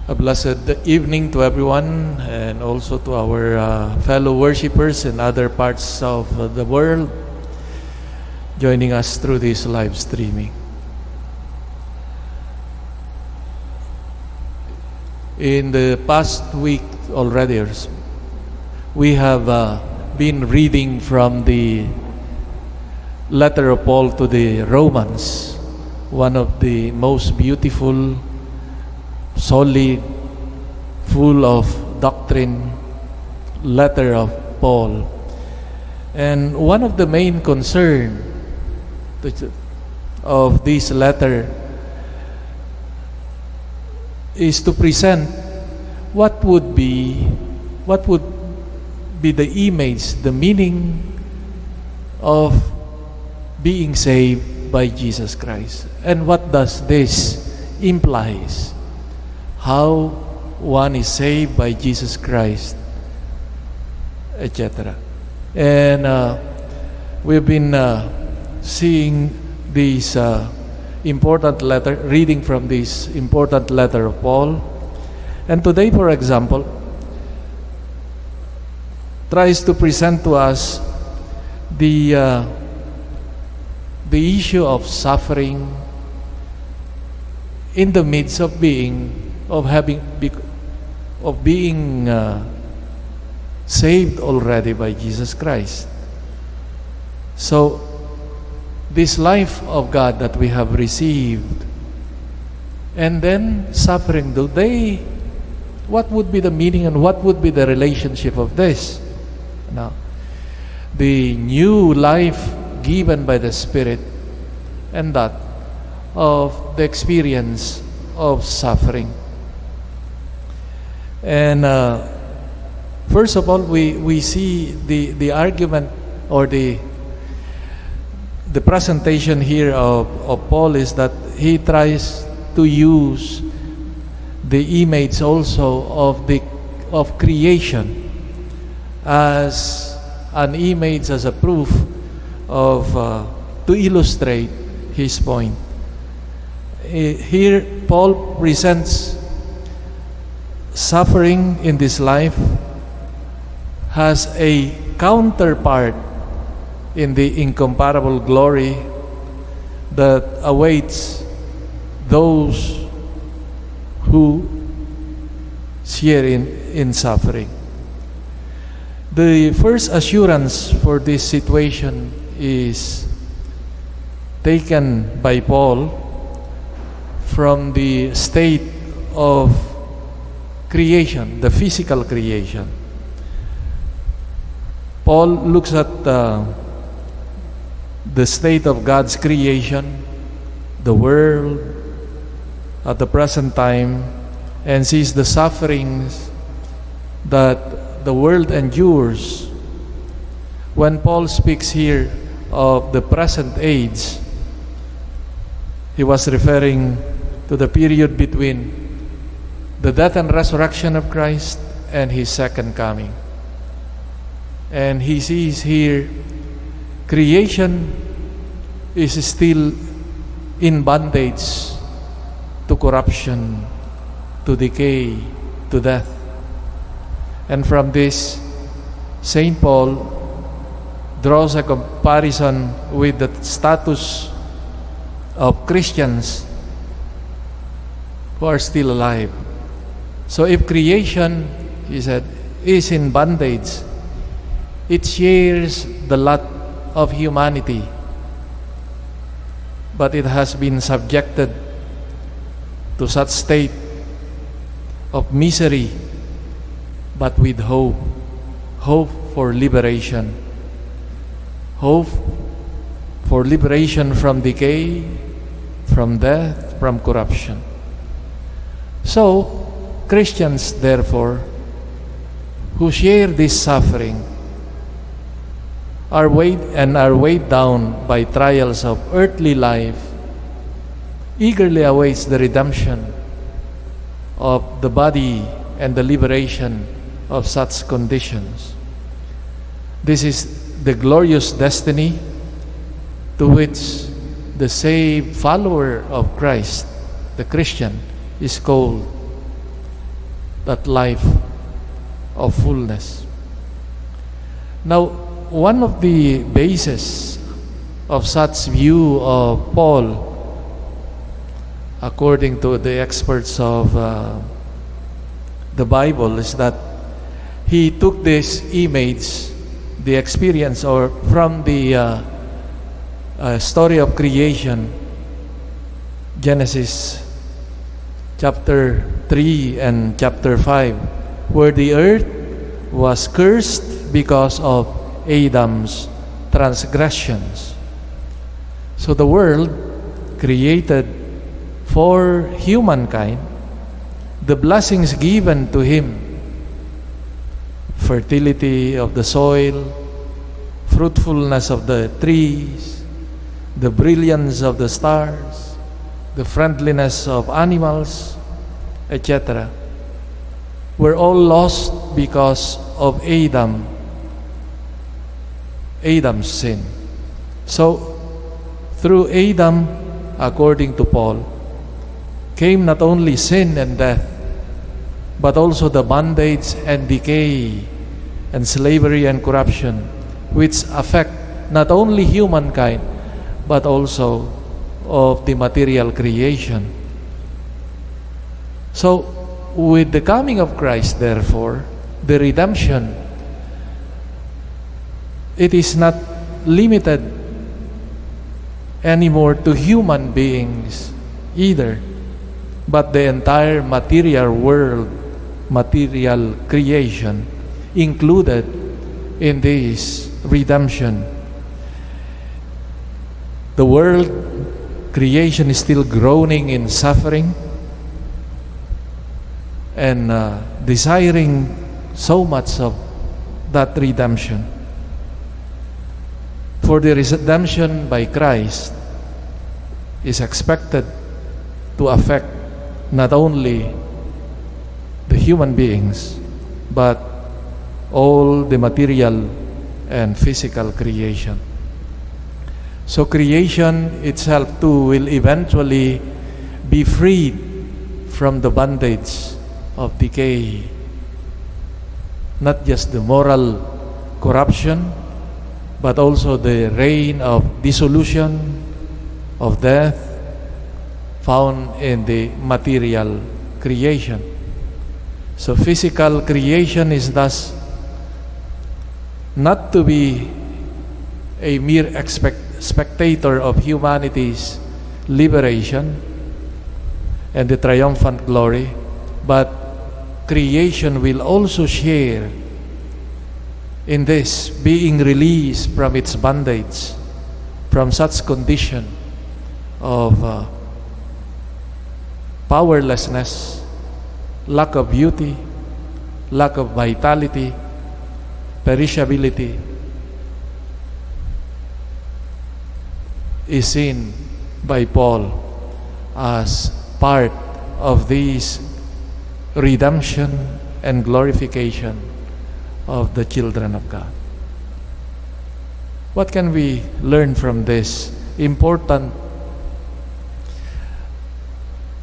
A blessed evening to everyone, and also to our fellow worshipers in other parts of the world joining us through this live streaming. In the past week already, we have been reading from the letter of Paul to the Romans, one of the most beautiful, solid, full of doctrine letter of Paul. And one of the main concern of this letter is to present what would be the image, the meaning of being saved by Jesus Christ. And what does this implies? How one is saved by Jesus Christ, etc. And we've been seeing this important letter, reading from this important letter of Paul. And today, for example, tries to present to us the issue of suffering in the midst of being saved already by Jesus Christ. So, this life of God that we have received, and then suffering, what would be the meaning and what would be the relationship of this? Now, the new life given by the Spirit and that of the experience of suffering. And first of all, we see the argument or the presentation here of Paul is that he tries to use the image also of creation as an image, as a proof of to illustrate his point. Here Paul presents suffering in this life has a counterpart in the incomparable glory that awaits those who share in suffering. The first assurance for this situation is taken by Paul from the state of creation, the physical creation. Paul looks at the state of God's creation, the world at the present time, and sees the sufferings that the world endures. When Paul speaks here of the present age, he was referring to the period between the death and resurrection of Christ and His second coming. And he sees here creation is still in bondage to corruption, to decay, to death. And from this, St. Paul draws a comparison with the status of Christians who are still alive. So if creation, he said, is in bondage, it shares the lot of humanity, but it has been subjected to such state of misery, but with hope for liberation, hope for liberation from decay, from death, from corruption. So, Christians, therefore, who share this suffering are weighed down by trials of earthly life, eagerly awaits the redemption of the body and the liberation of such conditions. This is the glorious destiny to which the saved follower of Christ, the Christian, is called. that life of fullness. Now, one of the bases of such view of Paul, according to the experts of the Bible, is that he took this image, the experience, or from the story of creation, Genesis chapter 3 and chapter 5, where the earth was cursed because of Adam's transgressions. So the world created for humankind, the blessings given to him, fertility of the soil, fruitfulness of the trees, the brilliance of the stars, the friendliness of animals, etc., were all lost because of Adam's sin. So, through Adam, according to Paul, came not only sin and death, but also the bondage and decay and slavery and corruption, which affect not only humankind, but also of the material creation. So, with the coming of Christ, therefore, the redemption, it is not limited anymore to human beings either, but the entire material world, material creation included in this redemption. The world creation is still groaning in suffering and desiring so much of that redemption. For the redemption by Christ is expected to affect not only the human beings, but all the material and physical creation. So creation itself too will eventually be freed from the bondage of decay. Not just the moral corruption, but also the reign of dissolution, of death, found in the material creation. So physical creation is thus not to be a mere spectator of humanity's liberation and the triumphant glory, but creation will also share in this, being released from its bondage, from such condition of powerlessness, lack of beauty, lack of vitality, perishability, is seen by Paul as part of this redemption and glorification of the children of God. What can we learn from this important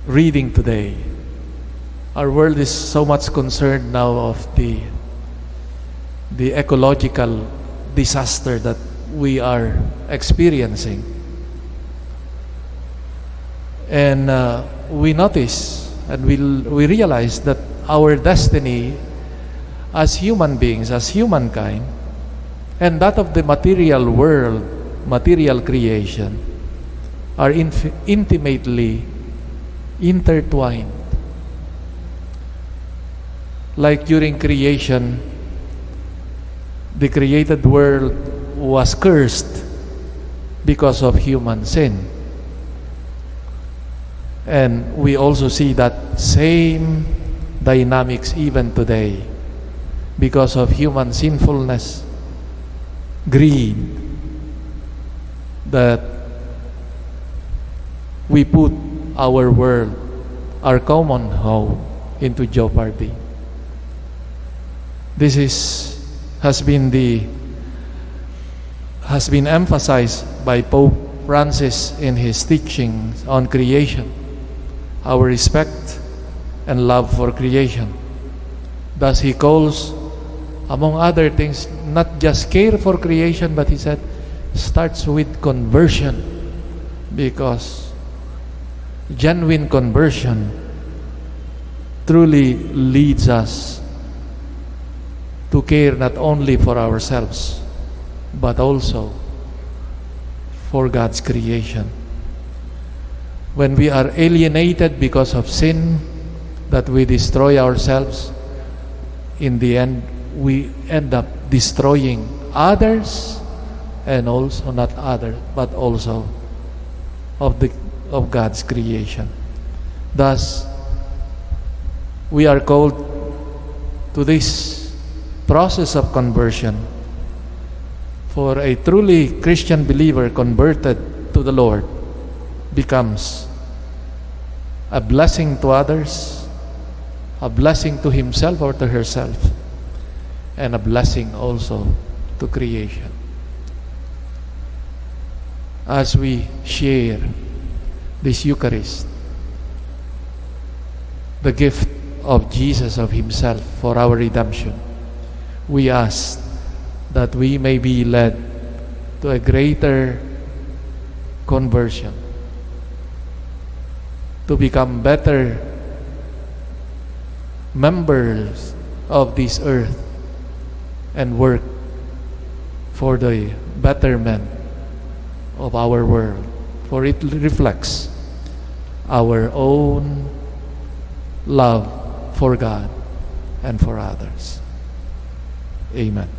reading today? Our world is so much concerned now of the ecological disaster that we are experiencing. And we notice and we realize that our destiny as human beings, as humankind, and that of the material world, material creation, are intimately intertwined. Like during creation, the created world was cursed because of human sin. And we also see that same dynamics even today because of human sinfulness, greed, that we put our world, our common home, into jeopardy. This has been emphasized by Pope Francis in his teachings on creation, our respect and love for creation. Thus he calls, among other things, not just care for creation, but he said, starts with conversion, because genuine conversion truly leads us to care not only for ourselves, but also for God's creation. When we are alienated because of sin, that we destroy ourselves, in the end, we end up destroying others, and also not others, but also of God's creation. Thus, we are called to this process of conversion. For a truly Christian believer converted to the Lord becomes a blessing to others, a blessing to himself or to herself, and a blessing also to creation. As we share this Eucharist, the gift of Jesus, of himself for our redemption, we ask that we may be led to a greater conversion, to become better members of this earth and work for the betterment of our world, for it reflects our own love for God and for others. Amen.